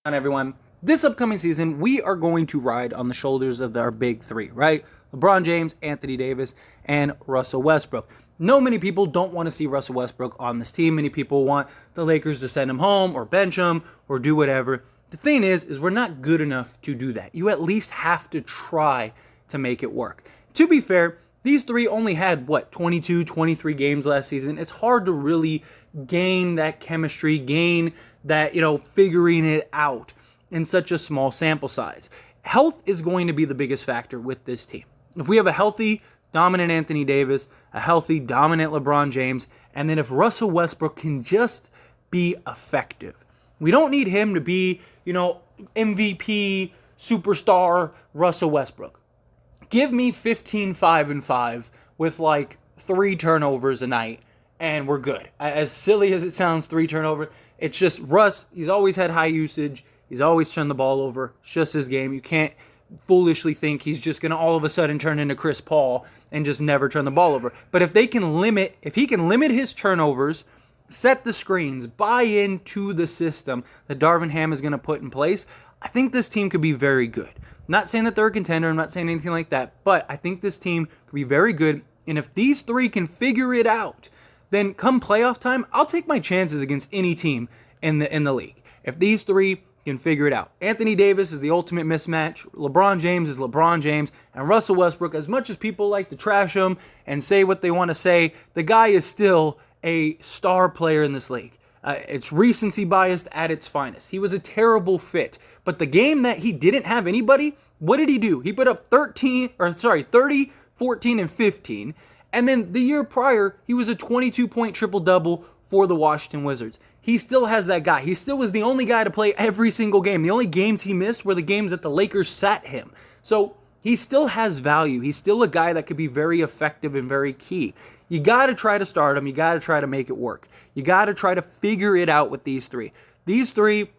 On everyone. This upcoming season, we are going to ride on the shoulders of our big three, right? LeBron James, Anthony Davis, and Russell Westbrook. Many people don't want to see Russell Westbrook on this team. Many people want the Lakers to send him home or bench him or do whatever. The thing is we're not good enough to do that. You at least have to try to make it work. To be fair, these three only had, 22, 23 games last season. It's hard to really gain that chemistry, gain that, figuring it out in such a small sample size. Health is going to be the biggest factor with this team. If we have a healthy, dominant Anthony Davis, a healthy, dominant LeBron James, and then if Russell Westbrook can just be effective. We don't need him to be, MVP, superstar Russell Westbrook. Give me 15, 5, and 5 with 3 turnovers a night, and we're good. As silly as it sounds, 3 turnovers, it's just Russ. He's always had high usage. He's always turned the ball over. It's just his game. You can't foolishly think he's just going to all of a sudden turn into Chris Paul and just never turn the ball over. But if he can limit his turnovers, set the screens, buy into the system that Darvin Ham is going to put in place, I think this team could be very good. I'm not saying that they're a contender. I'm not saying anything like that. But I think this team could be very good. And if these three can figure it out, then come playoff time, I'll take my chances against any team in the league. If these three can figure it out. Anthony Davis is the ultimate mismatch. LeBron James is LeBron James. And Russell Westbrook, as much as people like to trash him and say what they want to say, the guy is still a star player in this league. It's recency biased at its finest. He was a terrible fit. But the game that he didn't have anybody, what did he do? He put up 30, 14, and 15. And then the year prior, he was a 22-point triple-double for the Washington Wizards. He still has that guy. He still was the only guy to play every single game. The only games he missed were the games that the Lakers sat him. So he still has value. He's still a guy that could be very effective and very key. You got to try to start him. You got to try to make it work. You got to try to figure it out with these three. These three,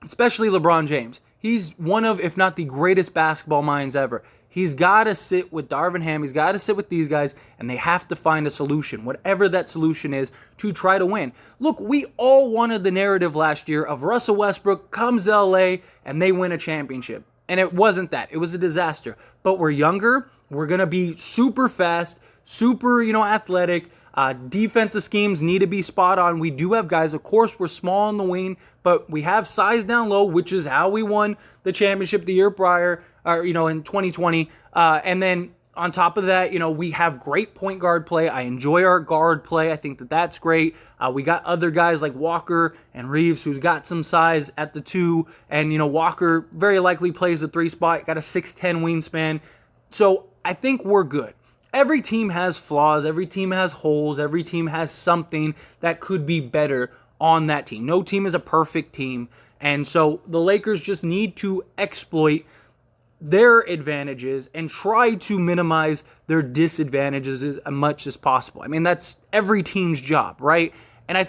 especially LeBron James, he's one of, if not the greatest basketball minds ever. He's got to sit with Darvin Ham. He's got to sit with these guys, and they have to find a solution, whatever that solution is, to try to win. Look, we all wanted the narrative last year of Russell Westbrook comes to LA and they win a championship. And it wasn't that. It was a disaster. But we're younger. We're going to be super fast, super, athletic. Defensive schemes need to be spot on. We do have guys. Of course, we're small on the wing, but we have size down low, which is how we won the championship the year prior, in 2020. And then on top of that, we have great point guard play. I enjoy our guard play. I think that that's great. We got other guys like Walker and Reeves who's got some size at the 2. And, Walker very likely plays the 3 spot. Got a 6'10" wingspan. So I think we're good. Every team has flaws. Every team has holes. Every team has something that could be better on that team. No team is a perfect team. And so the Lakers just need to exploit their advantages and try to minimize their disadvantages as much as possible. I mean, that's every team's job, right? And I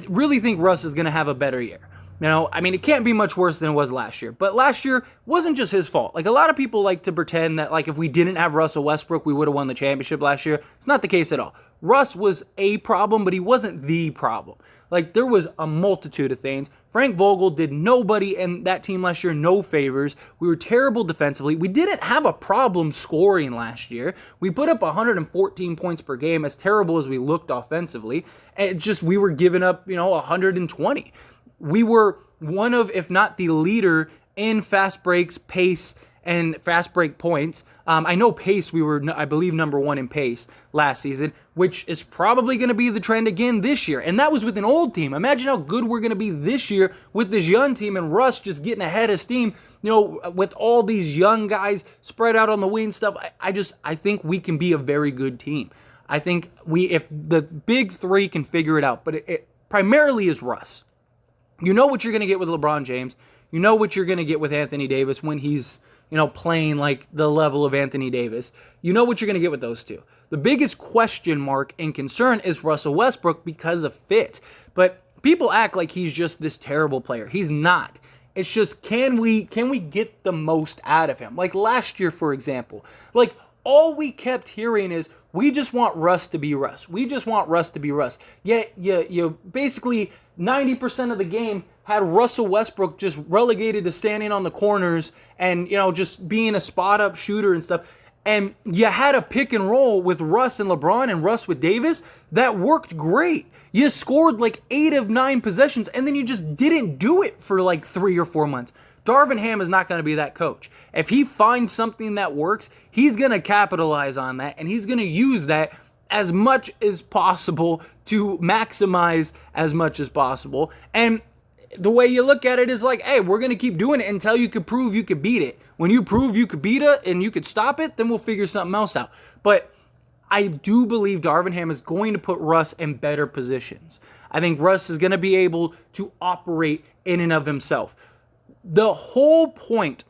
really think Russ is going to have a better year. It can't be much worse than it was last year. But last year wasn't just his fault. A lot of people like to pretend that, if we didn't have Russell Westbrook, we would have won the championship last year. It's not the case at all. Russ was a problem, but he wasn't the problem. There was a multitude of things. Frank Vogel did nobody in that team last year no favors. We were terrible defensively. We didn't have a problem scoring last year. We put up 114 points per game, as terrible as we looked offensively. And we were giving up, 120. We were one of, if not the leader in fast breaks, pace, and fast break points. I know pace, we were, I believe, number 1 in pace last season, which is probably going to be the trend again this year. And that was with an old team. Imagine how good we're going to be this year with this young team and Russ just getting ahead of steam, with all these young guys spread out on the wing stuff. I think we can be a very good team. I think if the big three can figure it out, but it primarily is Russ. You know what you're going to get with LeBron James. You know what you're going to get with Anthony Davis when he's, playing the level of Anthony Davis. You know what you're going to get with those two. The biggest question mark and concern is Russell Westbrook because of fit. But people act like he's just this terrible player. He's not. It's just, can we get the most out of him? Last year, for example. All we kept hearing is, we just want Russ to be Russ. We just want Russ to be Russ. Yet, you basically 90% of the game, had Russell Westbrook just relegated to standing on the corners and, just being a spot-up shooter and stuff. And you had a pick and roll with Russ and LeBron and Russ with Davis that worked great. You scored like 8 of 9 possessions, and then you just didn't do it for like 3 or 4 months. Darvin Ham is not going to be that coach. If he finds something that works, he's going to capitalize on that, and he's going to use that as much as possible to maximize as much as possible. And the way you look at it is like, hey, we're going to keep doing it until you can prove you could beat it. When you prove you could beat it and you could stop it, then we'll figure something else out. But I do believe Darvin Ham is going to put Russ in better positions. I think Russ is going to be able to operate in and of himself. The whole point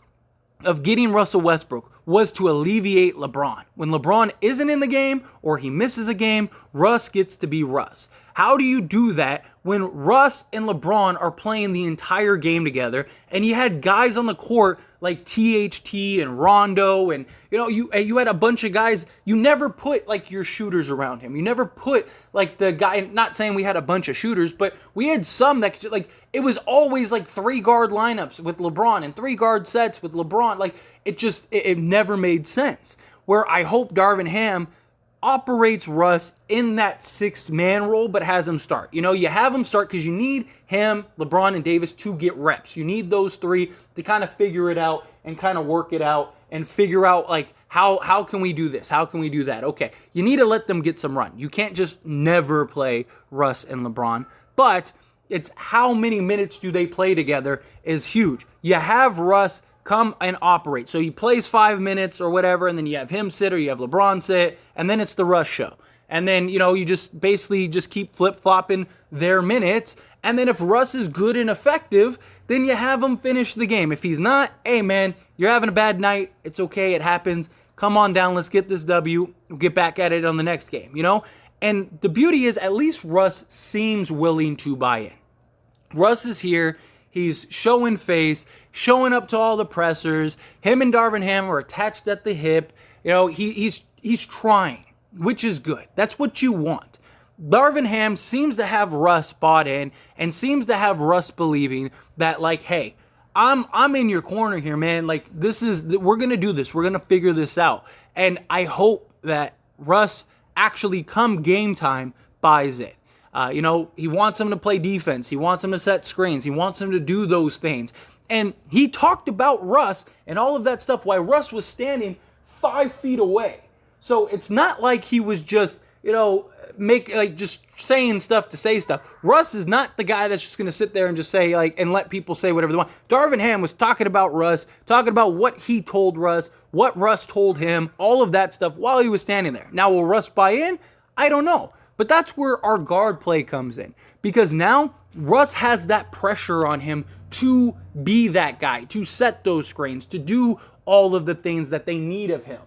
of getting Russell Westbrook was to alleviate LeBron. When LeBron isn't in the game or he misses a game, Russ gets to be Russ. How do you do that when Russ and LeBron are playing the entire game together and you had guys on the court like THT and Rondo and you had a bunch of guys, you never put like your shooters around him. You never put like the guy, not saying we had a bunch of shooters, but we had some that could, like, it was always like 3 guard lineups with LeBron and 3 guard sets with LeBron. Like it never made sense. Where I hope Darvin Ham operates Russ in that 6th man role, but has him start. You have him start because you need him, LeBron, and Davis to get reps. You need those 3 to kind of figure it out and kind of work it out and figure out like how can we do this? How can we do that? Okay, you need to let them get some run. You can't just never play Russ and LeBron, but it's how many minutes do they play together is huge. You have Russ come and operate. So he plays 5 minutes or whatever, and then you have him sit or you have LeBron sit, and then it's the Russ show. And then, you just basically just keep flip-flopping their minutes. And then if Russ is good and effective, then you have him finish the game. If he's not, hey, man, you're having a bad night. It's okay. It happens. Come on down. Let's get this W. We'll get back at it on the next game, And the beauty is at least Russ seems willing to buy in. Russ is here. He's showing face, showing up to all the pressers. Him and Darvin Ham are attached at the hip. He's trying, which is good. That's what you want. Darvin Ham seems to have Russ bought in and seems to have Russ believing that, like, hey, I'm in your corner here, man. Like, we're going to do this. We're going to figure this out. And I hope that Russ actually come game time buys it. He wants him to play defense. He wants him to set screens. He wants him to do those things. And he talked about Russ and all of that stuff while Russ was standing 5 feet away. So it's not like he was just, just saying stuff to say stuff. Russ is not the guy that's just going to sit there and just say, and let people say whatever they want. Darvin Ham was talking about Russ, talking about what he told Russ, what Russ told him, all of that stuff while he was standing there. Now, will Russ buy in? I don't know. But that's where our guard play comes in. Because now Russ has that pressure on him to be that guy, to set those screens, to do all of the things that they need of him.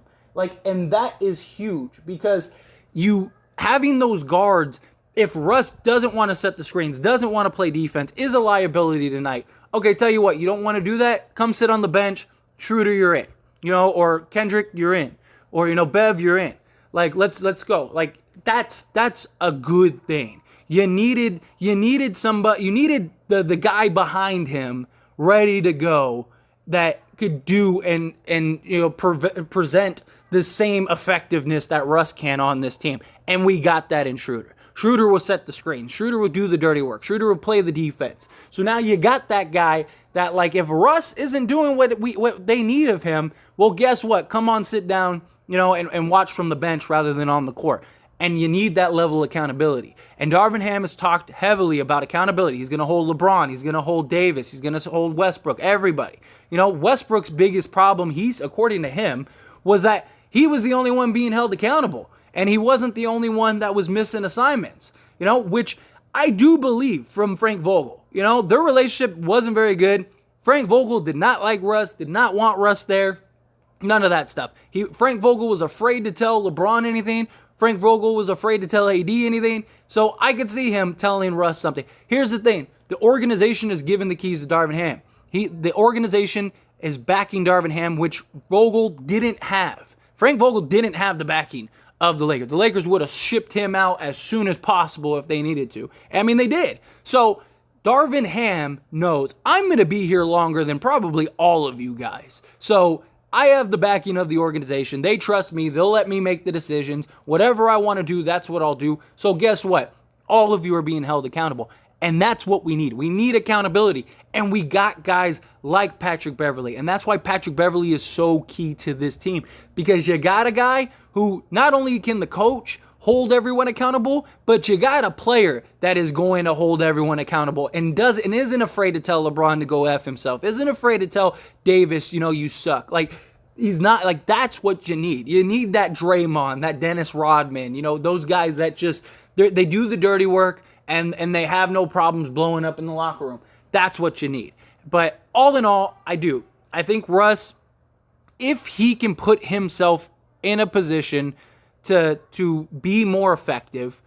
And that is huge because you having those guards, if Russ doesn't want to set the screens, doesn't want to play defense, is a liability tonight. Okay, tell you what, you don't want to do that? Come sit on the bench. Schroeder, you're in. Or Kendrick, you're in. Or, Bev, you're in. Let's go. That's a good thing. You needed somebody, you needed the guy behind him ready to go that could do and present the same effectiveness that Russ can on this team. And we got that in Schroeder. Schroeder will set the screen. Schroeder will do the dirty work. Schroeder will play the defense. So now you got that guy that, if Russ isn't doing what they need of him, well, guess what? Come on, sit down, and watch from the bench rather than on the court. And you need that level of accountability. And Darvin Ham has talked heavily about accountability. He's going to hold LeBron. He's going to hold Davis. He's going to hold Westbrook, everybody. Westbrook's biggest problem, according to him, was that he was the only one being held accountable. And he wasn't the only one that was missing assignments, which I do believe from Frank Vogel. Their relationship wasn't very good. Frank Vogel did not like Russ, did not want Russ there. None of that stuff. Frank Vogel was afraid to tell LeBron anything. Frank Vogel was afraid to tell AD anything. So I could see him telling Russ something. Here's the thing. The organization is giving the keys to Darvin Ham. The organization is backing Darvin Ham, which Vogel didn't have. Frank Vogel didn't have the backing of the Lakers. The Lakers would have shipped him out as soon as possible if they needed to. I mean, they did. So Darvin Ham knows I'm going to be here longer than probably all of you guys. So I have the backing of the organization. They trust me. They'll let me make the decisions. Whatever I want to do, that's what I'll do. So guess what? All of you are being held accountable. And that's what we need. We need accountability. And we got guys like Patrick Beverley. And that's why Patrick Beverley is so key to this team. Because you got a guy who not only can the coach hold everyone accountable, but you got a player that is going to hold everyone accountable and isn't afraid to tell LeBron to go F himself, isn't afraid to tell Davis, you suck. Like, he's not, like, that's what you need. You need that Draymond, that Dennis Rodman, those guys that just, they do the dirty work and they have no problems blowing up in the locker room. That's what you need. But all in all, I think Russ, if he can put himself in a position to be more effective,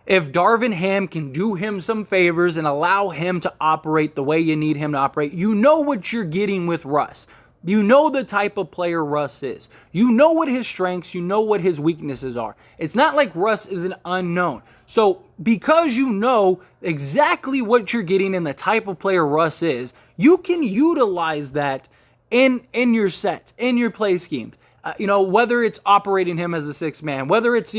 if Darvin Ham can do him some favors and allow him to operate the way you need him to operate, you know what you're getting with Russ. You know the type of player Russ is. You know what his strengths, you know what his weaknesses are. It's not like Russ is an unknown. So because you know exactly what you're getting and the type of player Russ is, you can utilize that in your sets, in your play schemes. Whether it's operating him as the sixth man, whether it's,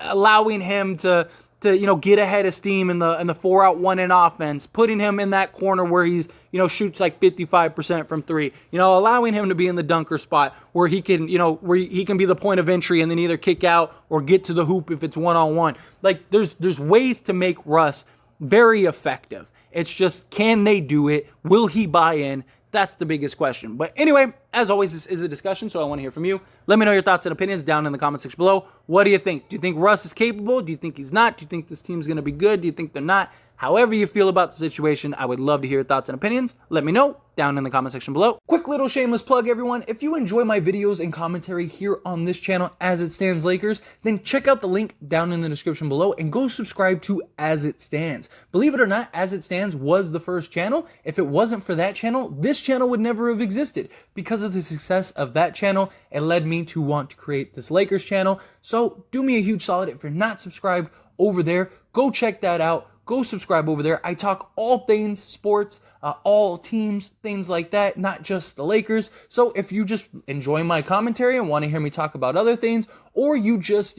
allowing him to get ahead of steam in the 4-out 1-in offense, putting him in that corner where he's, shoots like 55% from three, allowing him to be in the dunker spot where he can, where he can be the point of entry and then either kick out or get to the hoop if it's one-on-one. Like, there's ways to make Russ very effective. It's just, can they do it? Will he buy in? That's the biggest question. But anyway, as always, this is a discussion, so I want to hear from you. Let me know your thoughts and opinions down in the comment section below. What do you think? Do you think Russ is capable? Do you think he's not? Do you think this team's going to be good? Do you think they're not? However you feel about the situation, I would love to hear your thoughts and opinions. Let me know down in the comment section below. Quick little shameless plug, everyone. If you enjoy my videos and commentary here on this channel, As It Stands Lakers, then check out the link down in the description below and go subscribe to As It Stands. Believe it or not, As It Stands was the first channel. If it wasn't for that channel, this channel would never have existed. Because of the success of that channel, it led me to want to create this Lakers channel. So do me a huge solid. If you're not subscribed over there, go check that out. Go subscribe over there. I talk all things sports, all teams, things like that, not just the Lakers. So if you just enjoy my commentary and want to hear me talk about other things, or you just,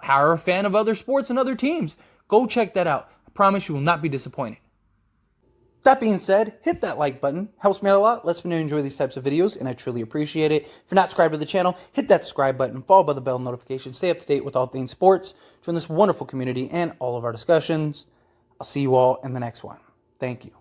are a fan of other sports and other teams, go check that out. I promise you will not be disappointed. That being said, hit that like button. Helps me out a lot. Lets me know you enjoy these types of videos, and I truly appreciate it. If you're not subscribed to the channel, hit that subscribe button, followed by the bell notification. Stay up to date with all things sports. Join this wonderful community and all of our discussions. I'll see you all in the next one. Thank you.